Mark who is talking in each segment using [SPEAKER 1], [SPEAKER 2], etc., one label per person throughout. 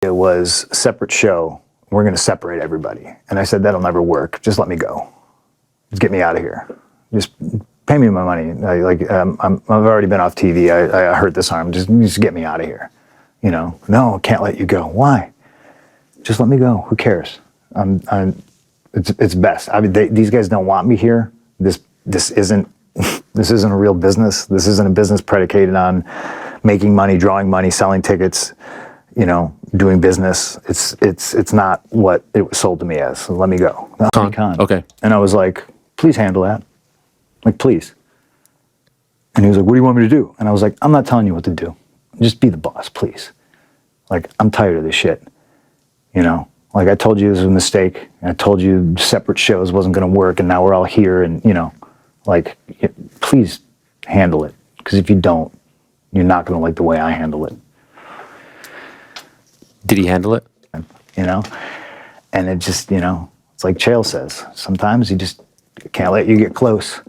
[SPEAKER 1] It was a separate show. We're going to separate everybody. And I said, that'll never work. Just let me go. Just get me out of here. Just pay me my money. I've already been off TV. I hurt this arm. Just get me out of here. You know, no, I can't let you go. Why? Just let me go. Who cares? It's best. I mean, these guys don't want me here. This isn't a real business. This isn't a business predicated on making money, drawing money, selling tickets, you know, doing business. It's not what it was sold to me as. So let me go. Con.
[SPEAKER 2] Okay.
[SPEAKER 1] And I was like, please handle that. Like, please. And he was like, what do you want me to do? And I was like, I'm not telling you what to do. Just be the boss, please. Like, I'm tired of this shit. You know, like I told you this was a mistake. I told you separate shows wasn't going to work, and now we're all here, and, you know, like, please handle it. Because if you don't, you're not going to like the way I handle it.
[SPEAKER 2] Did he handle it?
[SPEAKER 1] You know? And it just, you know, it's like Chael says, sometimes you just can't let you get close.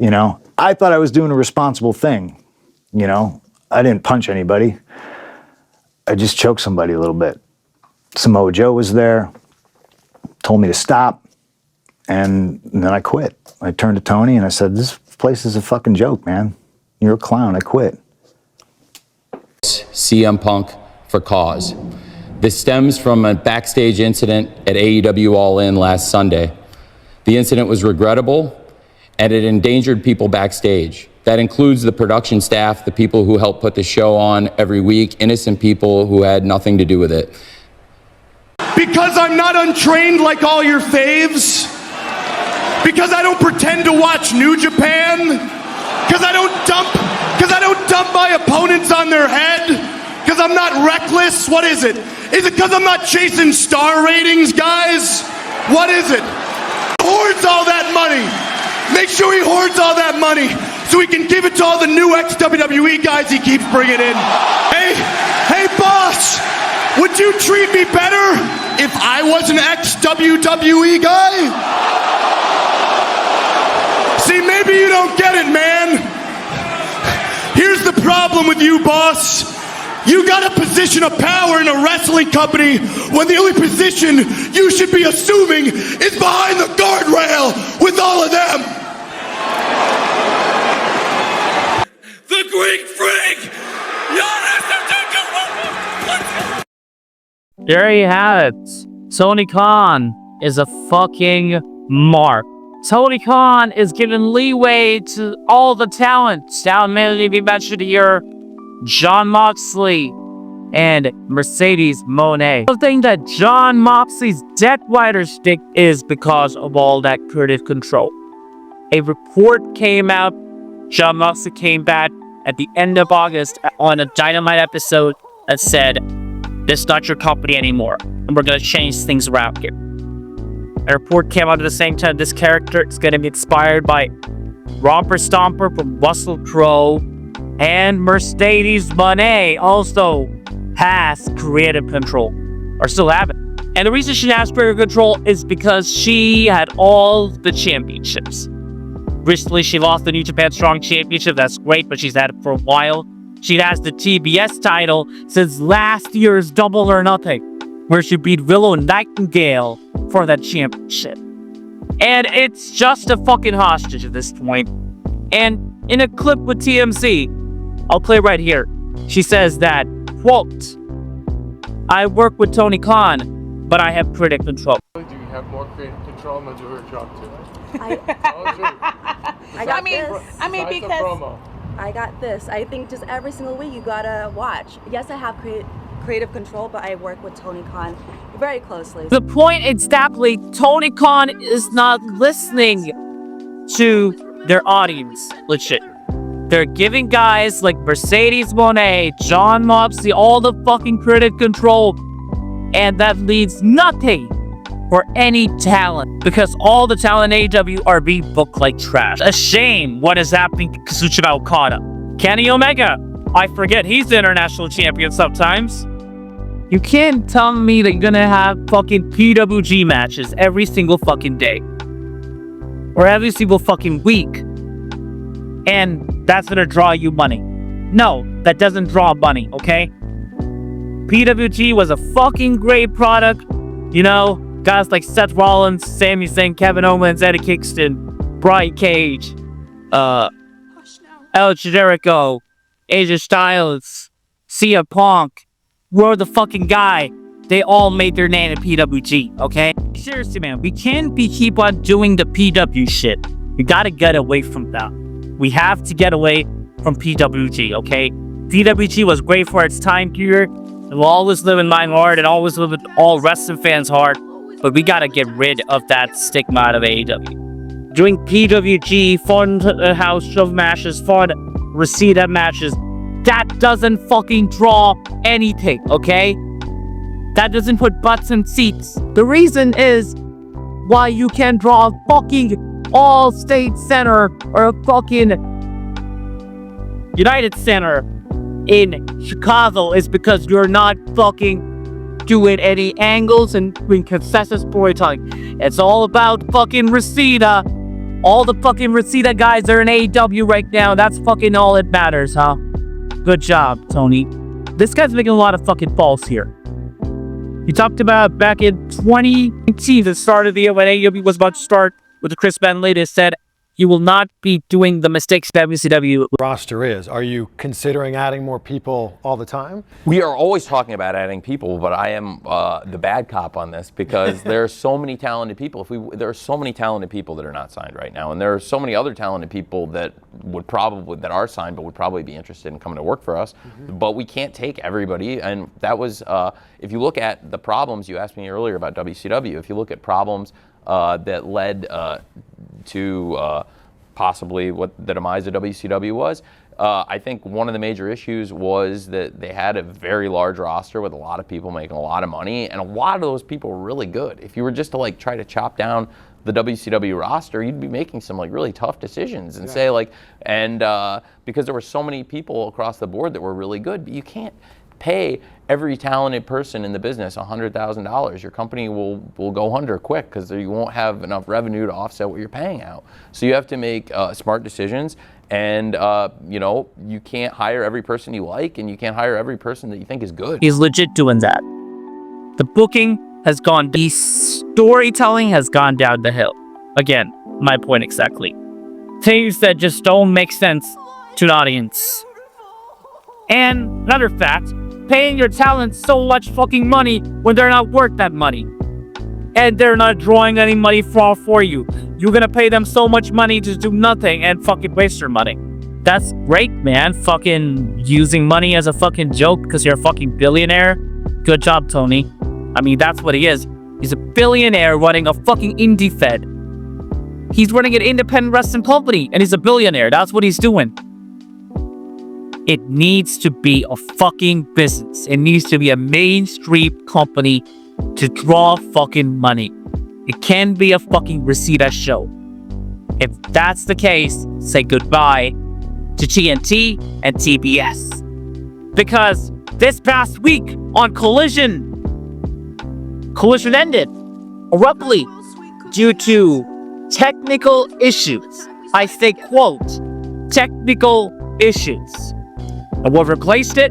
[SPEAKER 1] You know, I thought I was doing a responsible thing. You know, I didn't punch anybody. I just choked somebody a little bit. Samoa Joe was there, told me to stop, and then I quit. I turned to Tony and I said, this place is a fucking joke, man. You're a clown. I quit.
[SPEAKER 3] cmpunk for cause. This stems from a backstage incident at AEW All In last Sunday. The incident was regrettable, and it endangered people backstage. That includes the production staff, the people who help put the show on every week, innocent people who had nothing to do with it.
[SPEAKER 4] Because I'm not untrained like all your faves. Because I don't pretend to watch New Japan. Because I don't dump my opponents on their head. Because I'm not reckless. What is it? Is it because I'm not chasing star ratings, guys? What is it? Hoards all that money. Make sure he hoards all that money so he can give it to all the new ex-WWE guys he keeps bringing in. Hey, boss, would you treat me better if I was an ex-WWE guy? See, maybe you don't get it, man. Here's the problem with you, boss. You got a position of power in a wrestling company when the only position you should be assuming is behind the guardrail with all of them. The Greek Freak!
[SPEAKER 5] There you have it. Tony Khan is a fucking mark. Tony Khan is giving leeway to all the talent. Down mainly we mentioned here Jon Moxley and Mercedes Moné. The thing that Jon Moxley's Death Rider stick is because of all that creative control. A report came out. Jon Moxley came back at the end of August on a Dynamite episode and said, this is not your company anymore, and we're going to change things around here. A report came out at the same time. This character is going to be inspired by Romper Stomper from Russell Crowe, and Mercedes Moné also has creative control, or still have it. And the reason she has creative control is because she had all the championships. Recently, she lost the New Japan Strong Championship. That's great, but she's had it for a while. She has the TBS title since last year's Double or Nothing, where she beat Willow Nightingale for that championship. And it's just a fucking hostage at this point. And in a clip with TMZ, I'll play right here. She says that, quote, I work with Tony Khan, but I have creative control.
[SPEAKER 6] Do you have more creative control? I'm gonna do her job too.
[SPEAKER 7] I got because
[SPEAKER 6] I
[SPEAKER 7] got this. I think just every single week you gotta watch. Yes, I have creative control, but I work with Tony Khan very closely.
[SPEAKER 5] The point exactly, Tony Khan is not listening to their audience. Legit. They're giving guys like Mercedes Moné, Jon Moxley, all the fucking creative control. And that leaves nothing for any talent, because all the talent in AEW are being booked like trash. A shame what is happening to Kazuchika Okada. Kenny Omega, I forget he's the international champion sometimes. You can't tell me that you're gonna have fucking PWG matches every single fucking day. Or every single fucking week. And that's gonna draw you money. No, that doesn't draw money, okay? PWG was a fucking great product. You know, guys like Seth Rollins, Sami Zayn, Kevin Owens, Eddie Kingston, Brian Cage, El Jericho, AJ Styles, cmpunk, were the fucking guy. They all made their name in PWG, okay? Seriously, man, we can't keep on doing the PW shit. We gotta get away from that. We have to get away from PWG, okay? PWG was great for its time period. It will always live in my heart and always live in all wrestling fans' heart. But we gotta get rid of that stigma out of AEW. Doing PWG, fun house shove matches, fun Reseda matches, that doesn't fucking draw anything, okay? That doesn't put butts in seats. The reason is why you can draw a fucking All-State Center or a fucking United Center in Chicago is because you're not fucking doing any angles and doing concession storytelling. It's all about fucking Reseda. All the fucking Reseda guys are in AEW right now. That's fucking all that matters, huh? Good job, Tony. This guy's making a lot of fucking balls here. He talked about back in 2019, the start of the year when AEW was about to start with the Chris Bentley, they said you will not be doing the mistakes that WCW
[SPEAKER 2] roster is. Are you considering adding more people all the time?
[SPEAKER 3] We are always talking about adding people, but I am the bad cop on this because there are so many talented people. There are so many talented people that are not signed right now, and there are so many other talented people that are signed but would probably be interested in coming to work for us. But we can't take everybody, and that was if you look at the problems you asked me earlier about WCW. If you look at problems that led to possibly what the demise of WCW was. I think one of the major issues was that they had a very large roster with a lot of people making a lot of money, and a lot of those people were really good. If you were just to like try to chop down the WCW roster, you'd be making some like really tough decisions and say like, because there were so many people across the board that were really good, but you can't pay every talented person in the business $100,000. Your company will go under quick because you won't have enough revenue to offset what you're paying out. So you have to make smart decisions, and you can't hire every person you like, and you can't hire every person that you think is good.
[SPEAKER 5] He's legit doing that. The booking has gone, the storytelling has gone down the hill. Again, my point exactly. Things that just don't make sense to an audience. And another fact, paying your talent so much fucking money when they're not worth that money. And they're not drawing any money for you. You're gonna pay them so much money to do nothing and fucking waste your money. That's great, man. Fucking using money as a fucking joke because you're a fucking billionaire. Good job, Tony. I mean, that's what he is. He's a billionaire running a fucking indie fed. He's running an independent wrestling company and he's a billionaire. That's what he's doing. It needs to be a fucking business. It needs to be a mainstream company to draw fucking money. It can be a fucking Reseda show. If that's the case, say goodbye to TNT and TBS. Because this past week on Collision ended abruptly due to technical issues. I say quote, technical issues. And what replaced it?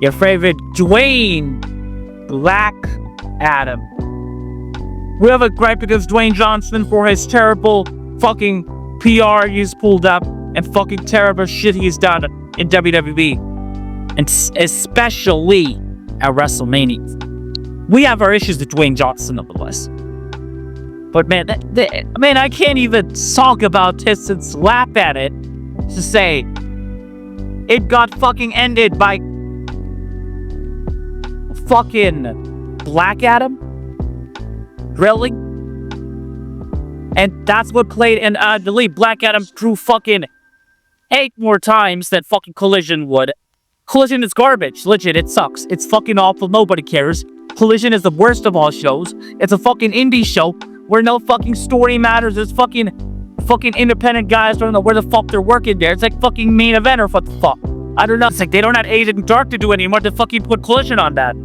[SPEAKER 5] Your favorite Dwayne Black Adam. We have a gripe against Dwayne Johnson for his terrible fucking PR he's pulled up and fucking terrible shit he's done in WWE. And especially at WrestleMania. We have our issues with Dwayne Johnson nonetheless. But man, I can't even talk about this and slap at it to say it got fucking ended by fucking Black Adam? Really? And that's what played in the lead. Black Adam drew fucking 8 more times than fucking Collision would. Collision is garbage. Legit, it sucks. It's fucking awful. Nobody cares. Collision is the worst of all shows. It's a fucking indie show where no fucking story matters. There's fucking independent guys don't know where the fuck they're working there. It's like fucking main event or what the fuck. I don't know. It's like they don't have Agent and Dark to do anymore. They fucking put Collision on that.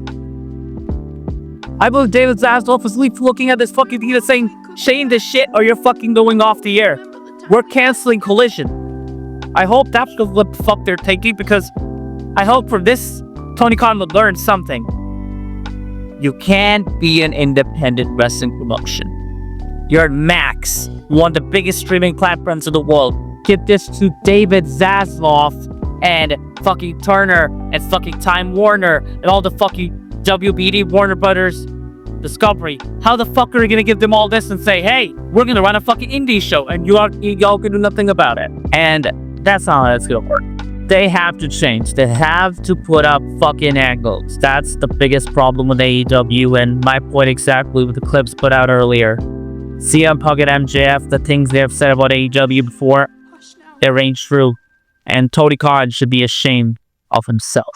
[SPEAKER 5] I believe David Zasdorf is looking at this fucking thing and saying, Shane this shit or you're fucking going off the air. We're canceling Collision. I hope that's what the fuck they're taking because I hope from this Tony Khan would learn something. You can't be an independent wrestling promotion. You're at Max, one of the biggest streaming platforms in the world. Give this to David Zaslav and fucking Turner and fucking Time Warner and all the fucking WBD, Warner Brothers, Discovery. How the fuck are you gonna give them all this and say, hey, we're gonna run a fucking indie show and y'all can do nothing about it? And that's not how it's gonna work. They have to change. They have to put up fucking angles. That's the biggest problem with AEW, and my point exactly with the clips put out earlier. cmpunk and MJF, the things they have said about AEW before, they range true. And Tony Khan should be ashamed of himself.